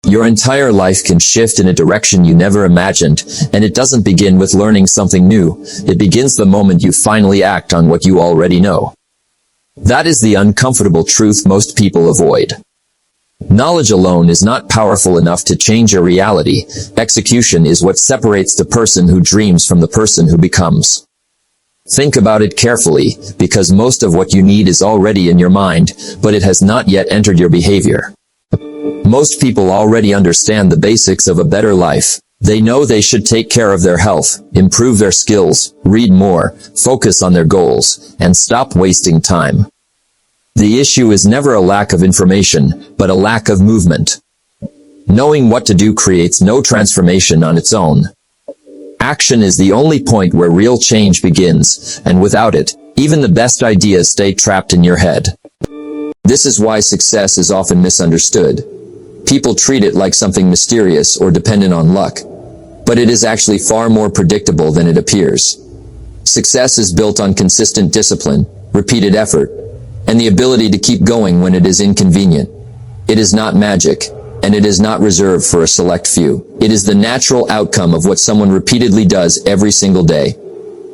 Your entire life can shift in a direction you never imagined, and it doesn't begin with learning something new. It begins the moment you finally act on what you already know. That is the uncomfortable truth most people avoid. Knowledge alone is not powerful enough to change your reality. Execution is what separates the person who dreams from the person who becomes. Think about it carefully, because most of what you need is already in your mind, but it has not yet entered your behavior. Most people already understand the basics of a better life. They know they should take care of their health, improve their skills, read more, focus on their goals, and stop wasting time. The issue is never a lack of information, but a lack of movement. Knowing what to do creates no transformation on its own. Action is the only point where real change begins, and without it, even the best ideas stay trapped in your head. This is why success is often misunderstood. People treat it like something mysterious or dependent on luck, but it is actually far more predictable than it appears. Success is built on consistent discipline, repeated effort, and the ability to keep going when it is inconvenient. It is not magic, and it is not reserved for a select few. It is the natural outcome of what someone repeatedly does every single day.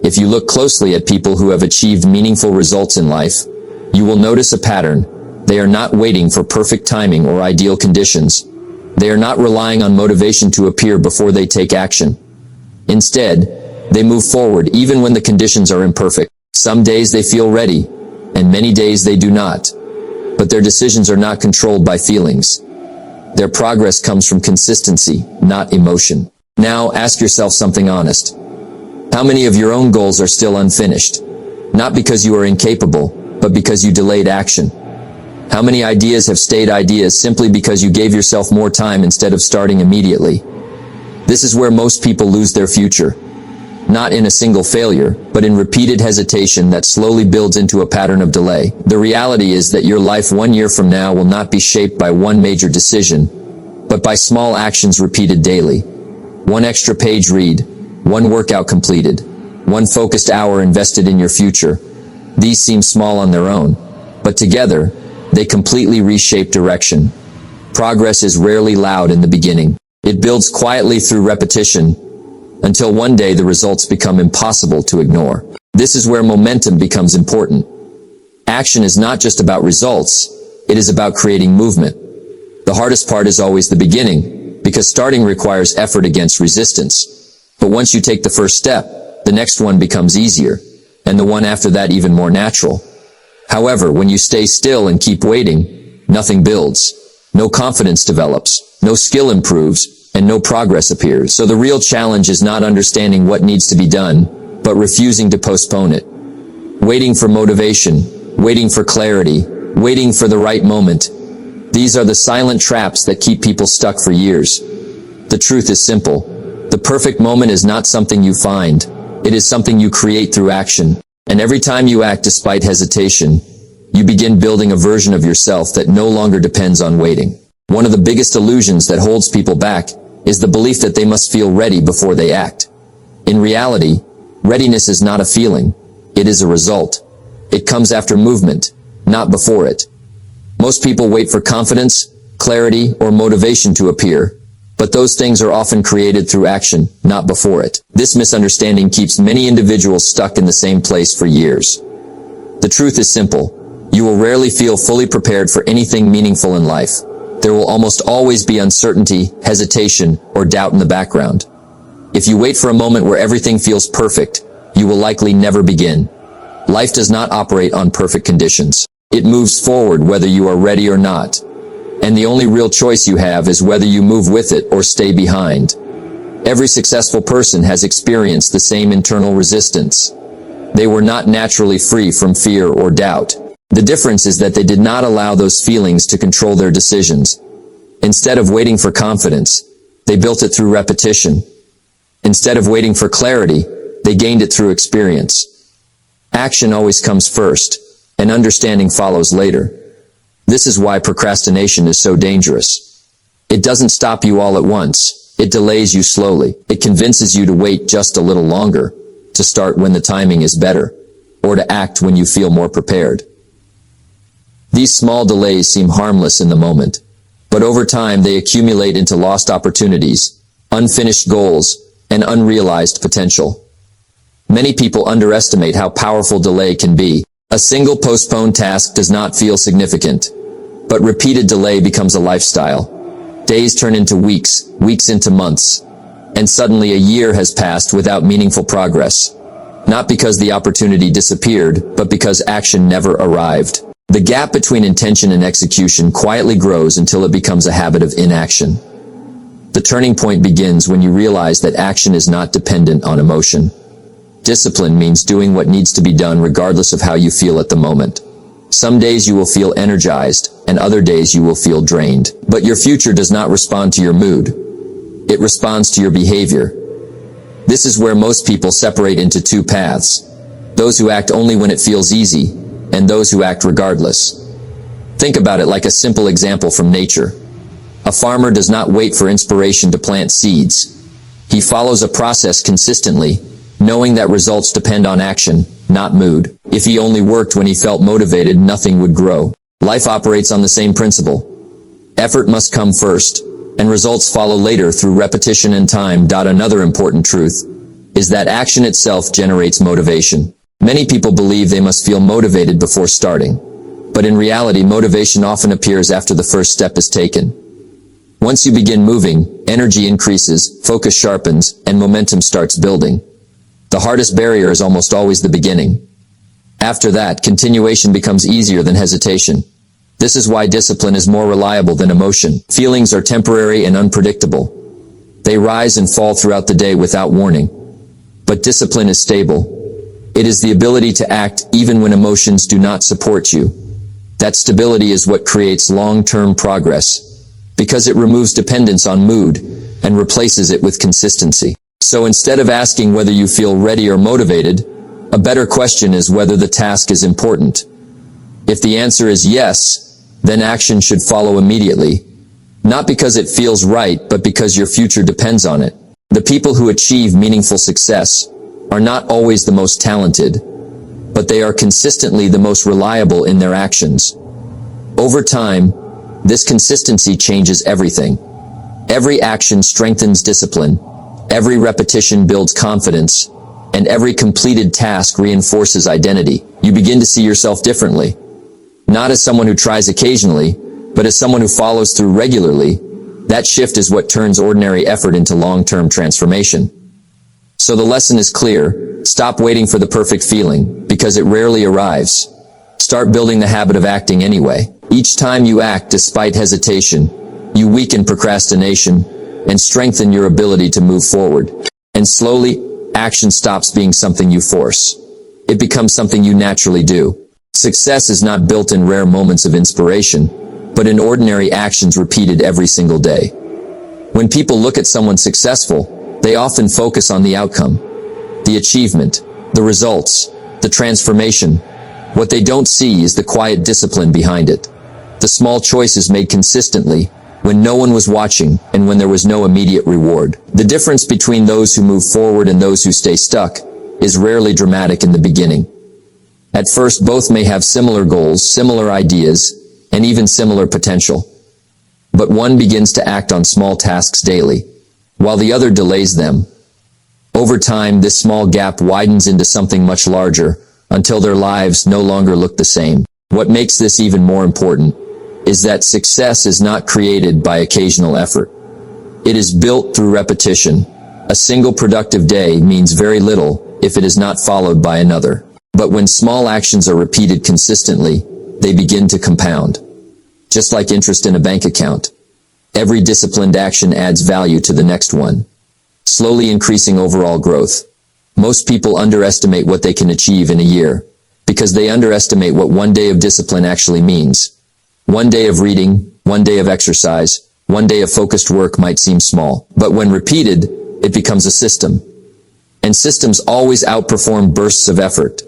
If you look closely at people who have achieved meaningful results in life, you will notice a pattern. They are not waiting for perfect timing or ideal conditions. They are not relying on motivation to appear before they take action. Instead, they move forward even when the conditions are imperfect. Some days they feel ready, and many days they do not. But their decisions are not controlled by feelings. Their progress comes from consistency, not emotion. Now ask yourself something honest. How many of your own goals are still unfinished? Not because you are incapable, but because you delayed action. How many ideas have stayed ideas simply because you gave yourself more time instead of starting immediately? This is where most people lose their future. Not in a single failure, but in repeated hesitation that slowly builds into a pattern of delay. The reality is that your life 1 year from now will not be shaped by one major decision, but by small actions repeated daily. One extra page read, one workout completed, one focused hour invested in your future. These seem small on their own, but together, they completely reshape direction. Progress is rarely loud in the beginning. It builds quietly through repetition, until one day the results become impossible to ignore. This is where momentum becomes important. Action is not just about results, it is about creating movement. The hardest part is always the beginning, because starting requires effort against resistance. But once you take the first step, the next one becomes easier, and the one after that even more natural. However, when you stay still and keep waiting, nothing builds. No confidence develops, no skill improves, and no progress appears. So the real challenge is not understanding what needs to be done, but refusing to postpone it. Waiting for motivation, waiting for clarity, waiting for the right moment. These are the silent traps that keep people stuck for years. The truth is simple. The perfect moment is not something you find. It is something you create through action. And every time you act despite hesitation, you begin building a version of yourself that no longer depends on waiting. One of the biggest illusions that holds people back is the belief that they must feel ready before they act. In reality, readiness is not a feeling. It is a result. It comes after movement, not before it. Most people wait for confidence, clarity, or motivation to appear, but those things are often created through action, not before it. This misunderstanding keeps many individuals stuck in the same place for years. The truth is simple. You will rarely feel fully prepared for anything meaningful in life. There will almost always be uncertainty, hesitation, or doubt in the background. If you wait for a moment where everything feels perfect, you will likely never begin. Life does not operate on perfect conditions. It moves forward whether you are ready or not. And the only real choice you have is whether you move with it or stay behind. Every successful person has experienced the same internal resistance. They were not naturally free from fear or doubt. The difference is that they did not allow those feelings to control their decisions. Instead of waiting for confidence, they built it through repetition. Instead of waiting for clarity, they gained it through experience. Action always comes first, and understanding follows later. This is why procrastination is so dangerous. It doesn't stop you all at once. It delays you slowly. It convinces you to wait just a little longer, to start when the timing is better, or to act when you feel more prepared. These small delays seem harmless in the moment, But over time they accumulate into lost opportunities, unfinished goals, and unrealized potential. Many people underestimate how powerful delay can be. A single postponed task does not feel significant, but repeated delay becomes a lifestyle. Days turn into weeks, weeks into months, and suddenly a year has passed without meaningful progress. Not because the opportunity disappeared, but because action never arrived. The gap between intention and execution quietly grows until it becomes a habit of inaction. The turning point begins when you realize that action is not dependent on emotion. Discipline means doing what needs to be done regardless of how you feel at the moment. Some days you will feel energized, and other days you will feel drained. But your future does not respond to your mood. It responds to your behavior. This is where most people separate into two paths. Those who act only when it feels easy, and those who act regardless. Think about it like a simple example from nature. A farmer does not wait for inspiration to plant seeds. He follows a process consistently, knowing that results depend on action, not mood. If he only worked when he felt motivated, nothing would grow. Life operates on the same principle. Effort must come first, and results follow later through repetition and time. Another important truth is that action itself generates motivation. Many people believe they must feel motivated before starting, but in reality, motivation often appears after the first step is taken. Once you begin moving, energy increases, focus sharpens, and momentum starts building. The hardest barrier is almost always the beginning. After that, continuation becomes easier than hesitation. This is why discipline is more reliable than emotion. Feelings are temporary and unpredictable. They rise and fall throughout the day without warning. But discipline is stable. It is the ability to act even when emotions do not support you. That stability is what creates long-term progress, because it removes dependence on mood and replaces it with consistency. So instead of asking whether you feel ready or motivated, a better question is whether the task is important. If the answer is yes, then action should follow immediately, not because it feels right, but because your future depends on it. The people who achieve meaningful success are not always the most talented, but they are consistently the most reliable in their actions. Over time, this consistency changes everything. Every action strengthens discipline, every repetition builds confidence, and every completed task reinforces identity. You begin to see yourself differently. Not as someone who tries occasionally, but as someone who follows through regularly. That shift is what turns ordinary effort into long-term transformation. So the lesson is clear. Stop waiting for the perfect feeling, because it rarely arrives. Start building the habit of acting anyway. Each time you act despite hesitation, you weaken procrastination and strengthen your ability to move forward. And slowly, action stops being something you force. It becomes something you naturally do. Success is not built in rare moments of inspiration, but in ordinary actions repeated every single day. When people look at someone successful, they often focus on the outcome, the achievement, the results, the transformation. What they don't see is the quiet discipline behind it. The small choices made consistently, when no one was watching and when there was no immediate reward. The difference between those who move forward and those who stay stuck is rarely dramatic in the beginning. At first, both may have similar goals, similar ideas, and even similar potential. But one begins to act on small tasks daily, while the other delays them. Over time, this small gap widens into something much larger, until their lives no longer look the same. What makes this even more important is that success is not created by occasional effort. It is built through repetition. A single productive day means very little if it is not followed by another. But when small actions are repeated consistently, they begin to compound. Just like interest in a bank account, every disciplined action adds value to the next one, slowly increasing overall growth. Most people underestimate what they can achieve in a year, because they underestimate what one day of discipline actually means. One day of reading, one day of exercise, one day of focused work might seem small, but when repeated, it becomes a system. And systems always outperform bursts of effort.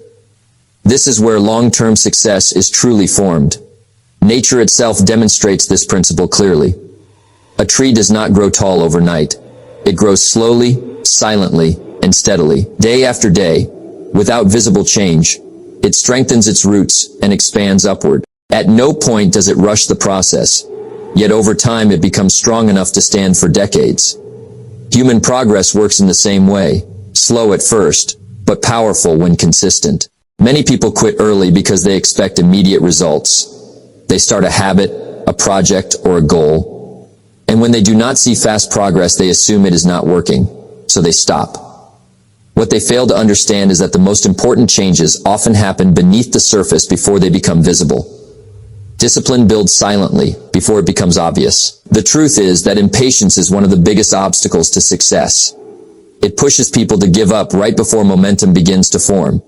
This is where long-term success is truly formed. Nature itself demonstrates this principle clearly. A tree does not grow tall overnight. It grows slowly, silently, and steadily. Day after day, without visible change, it strengthens its roots and expands upward. At no point does it rush the process. Yet over time it becomes strong enough to stand for decades. Human progress works in the same way, slow at first, but powerful when consistent. Many people quit early because they expect immediate results. They start a habit, a project, or a goal, and when they do not see fast progress, they assume it is not working, so they stop. What they fail to understand is that the most important changes often happen beneath the surface before they become visible. Discipline builds silently before it becomes obvious. The truth is that impatience is one of the biggest obstacles to success. It pushes people to give up right before momentum begins to form,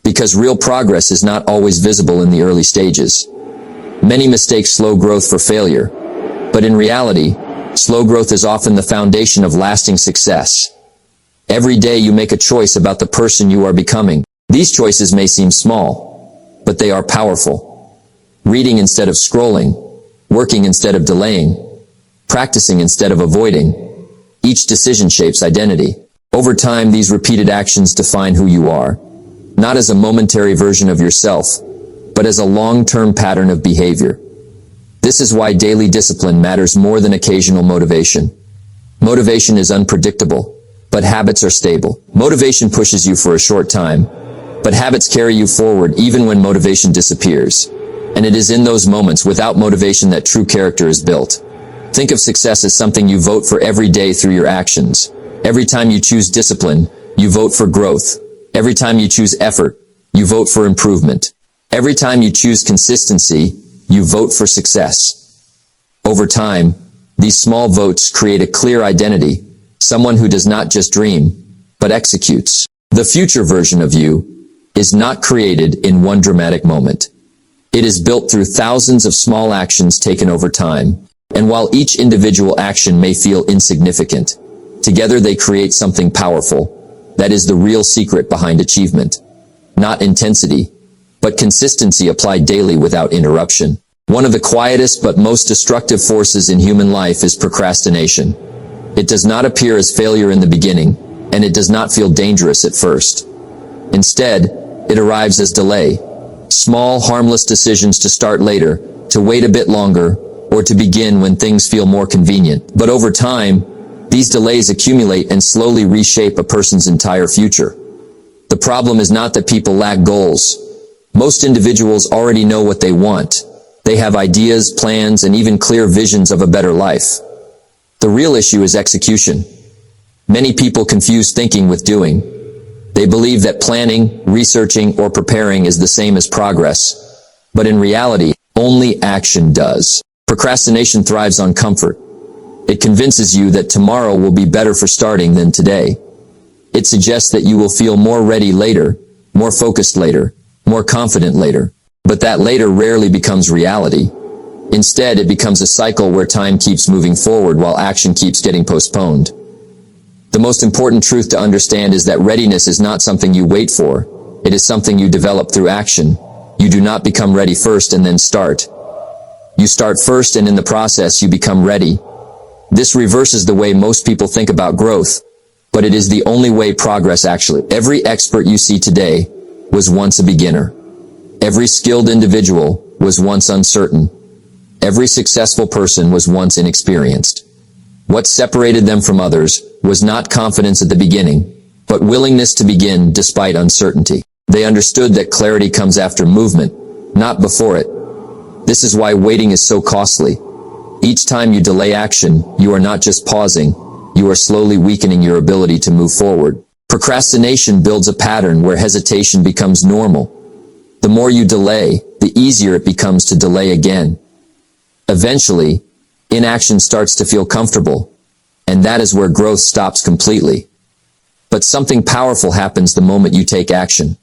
because real progress is not always visible in the early stages. Many mistake slow growth for failure, but in reality, slow growth is often the foundation of lasting success. Every day you make a choice about the person you are becoming. These choices may seem small, but they are powerful. Reading instead of scrolling, working instead of delaying, practicing instead of avoiding. Each decision shapes identity. Over time, these repeated actions define who you are, not as a momentary version of yourself, but as a long-term pattern of behavior. This is why daily discipline matters more than occasional motivation. Motivation is unpredictable, but habits are stable. Motivation pushes you for a short time, but habits carry you forward even when motivation disappears. And it is in those moments without motivation that true character is built. Think of success as something you vote for every day through your actions. Every time you choose discipline, you vote for growth. Every time you choose effort, you vote for improvement. Every time you choose consistency, you vote for success. Over time, these small votes create a clear identity, someone who does not just dream, but executes. The future version of you is not created in one dramatic moment. It is built through thousands of small actions taken over time, and while each individual action may feel insignificant, together they create something powerful. That is the real secret behind achievement. Not intensity, but consistency applied daily without interruption. One of the quietest but most destructive forces in human life is procrastination. It does not appear as failure in the beginning, and it does not feel dangerous at first. Instead, it arrives as delay. Small, harmless decisions to start later, to wait a bit longer, or to begin when things feel more convenient. But over time, these delays accumulate and slowly reshape a person's entire future. The problem is not that people lack goals. Most individuals already know what they want. They have ideas, plans, and even clear visions of a better life. The real issue is execution. Many people confuse thinking with doing. They believe that planning, researching, or preparing is the same as progress. But in reality, only action does. Procrastination thrives on comfort. It convinces you that tomorrow will be better for starting than today. It suggests that you will feel more ready later, more focused later, more confident later. But that later rarely becomes reality. Instead, it becomes a cycle where time keeps moving forward while action keeps getting postponed. The most important truth to understand is that readiness is not something you wait for. It is something you develop through action. You do not become ready first and then start. You start first, and in the process you become ready. This reverses the way most people think about growth, but it is the only way progress actually. Every expert you see today was once a beginner. Every skilled individual was once uncertain. Every successful person was once inexperienced. What separated them from others was not confidence at the beginning, but willingness to begin despite uncertainty. They understood that clarity comes after movement, not before it. This is why waiting is so costly. Each time you delay action, you are not just pausing, you are slowly weakening your ability to move forward. Procrastination builds a pattern where hesitation becomes normal. The more you delay, the easier it becomes to delay again. Eventually, inaction starts to feel comfortable, and that is where growth stops completely. But something powerful happens the moment you take action.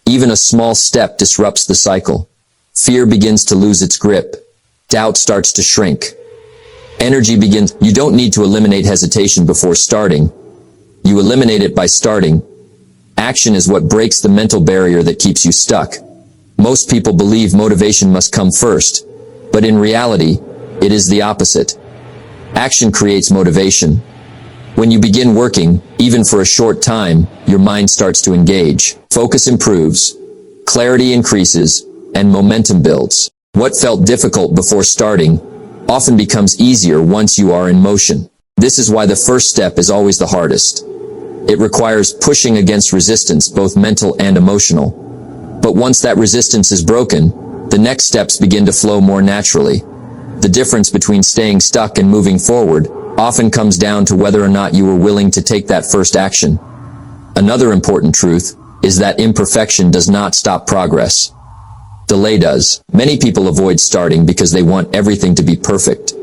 Even a small step disrupts the cycle. Fear begins to lose its grip. Doubt starts to shrink. Energy begins. You don't need to eliminate hesitation before starting. You eliminate it by starting. Action is what breaks the mental barrier that keeps you stuck. Most people believe motivation must come first, but in reality, it is the opposite. Action creates motivation. When you begin working, even for a short time, your mind starts to engage. Focus improves, clarity increases, and momentum builds. What felt difficult before starting often becomes easier once you are in motion. This is why the first step is always the hardest. It requires pushing against resistance, both mental and emotional. But once that resistance is broken, the next steps begin to flow more naturally. The difference between staying stuck and moving forward often comes down to whether or not you were willing to take that first action. Another important truth is that imperfection does not stop progress. Delay does. Many people avoid starting because they want everything to be perfect.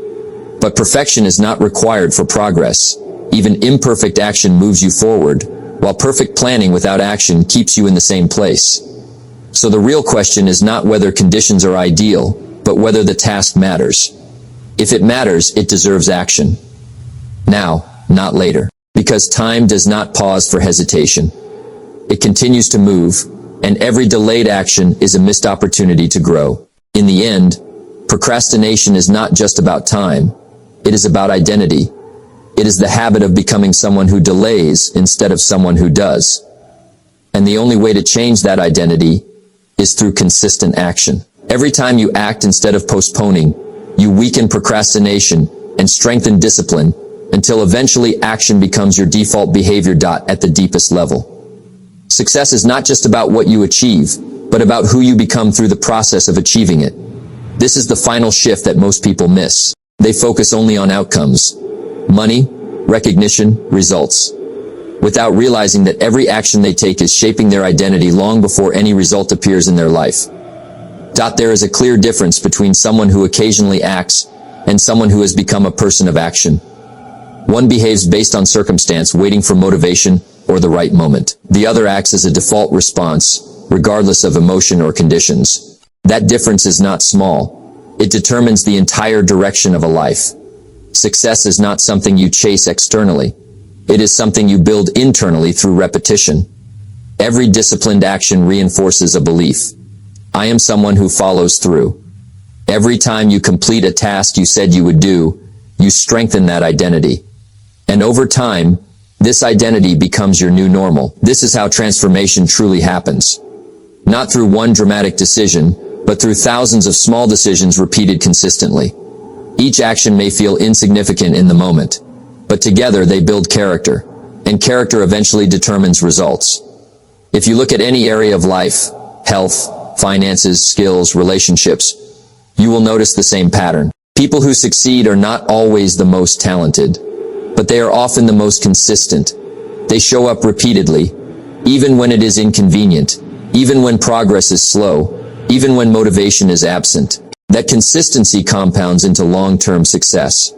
But perfection is not required for progress. Even imperfect action moves you forward, while perfect planning without action keeps you in the same place. So the real question is not whether conditions are ideal, but whether the task matters. If it matters, it deserves action. Now, not later. Because time does not pause for hesitation. It continues to move, and every delayed action is a missed opportunity to grow. In the end, procrastination is not just about time. It is about identity. It is the habit of becoming someone who delays instead of someone who does. And the only way to change that identity is through consistent action. Every time you act instead of postponing, you weaken procrastination and strengthen discipline until eventually action becomes your default behavior. At the deepest level. Success is not just about what you achieve, but about who you become through the process of achieving it. This is the final shift that most people miss. They focus only on outcomes. Money, recognition, results. Without realizing that every action they take is shaping their identity long before any result appears in their life. There is a clear difference between someone who occasionally acts and someone who has become a person of action. One behaves based on circumstance, waiting for motivation or the right moment. The other acts as a default response, regardless of emotion or conditions. That difference is not small. It determines the entire direction of a life. Success is not something you chase externally. It is something you build internally through repetition. Every disciplined action reinforces a belief. I am someone who follows through. Every time you complete a task you said you would do, you strengthen that identity. And over time, this identity becomes your new normal. This is how transformation truly happens. Not through one dramatic decision, but through thousands of small decisions repeated consistently. Each action may feel insignificant in the moment, but together they build character, and character eventually determines results. If you look at any area of life, health, finances, skills, relationships, you will notice the same pattern. People who succeed are not always the most talented, but they are often the most consistent. They show up repeatedly, even when it is inconvenient, even when progress is slow, even when motivation is absent. That consistency compounds into long-term success.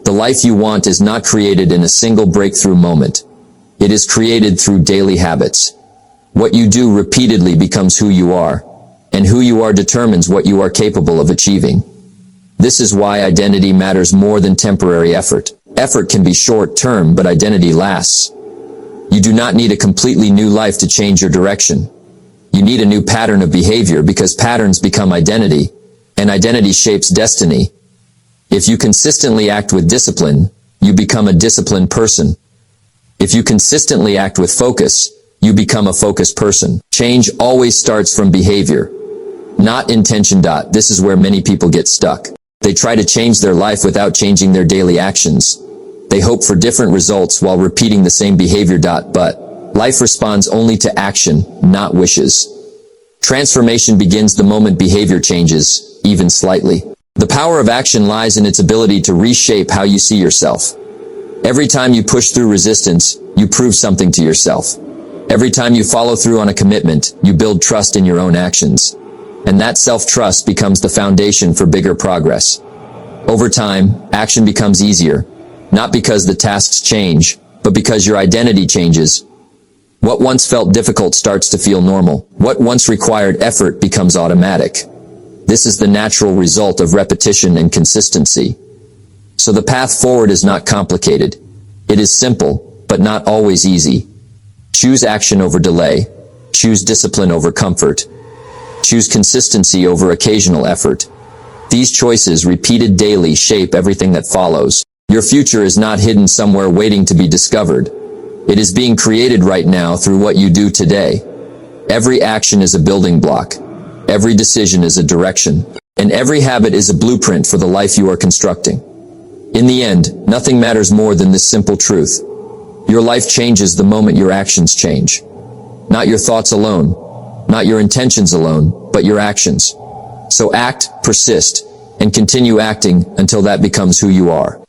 The life you want is not created in a single breakthrough moment. It is created through daily habits. What you do repeatedly becomes who you are, and who you are determines what you are capable of achieving. This is why identity matters more than temporary effort. Effort can be short-term, but identity lasts. You do not need a completely new life to change your direction. You need a new pattern of behavior, because patterns become identity, and identity shapes destiny. If you consistently act with discipline, you become a disciplined person. If you consistently act with focus, you become a focused person. Change always starts from behavior, not intention. This is where many people get stuck. They try to change their life without changing their daily actions. They hope for different results while repeating the same behavior. But life responds only to action, not wishes. Transformation begins the moment behavior changes, even slightly. The power of action lies in its ability to reshape how you see yourself. Every time you push through resistance, you prove something to yourself. Every time you follow through on a commitment, you build trust in your own actions. And that self-trust becomes the foundation for bigger progress. Over time, action becomes easier, not because the tasks change, but because your identity changes. What once felt difficult starts to feel normal. What once required effort becomes automatic. This is the natural result of repetition and consistency. So the path forward is not complicated. It is simple, but not always easy. Choose action over delay. Choose discipline over comfort. Choose consistency over occasional effort. These choices, repeated daily, shape everything that follows. Your future is not hidden somewhere waiting to be discovered. It is being created right now through what you do today. Every action is a building block. Every decision is a direction. And every habit is a blueprint for the life you are constructing. In the end, nothing matters more than this simple truth. Your life changes the moment your actions change. Not your thoughts alone, not your intentions alone, but your actions. So act, persist, and continue acting until that becomes who you are.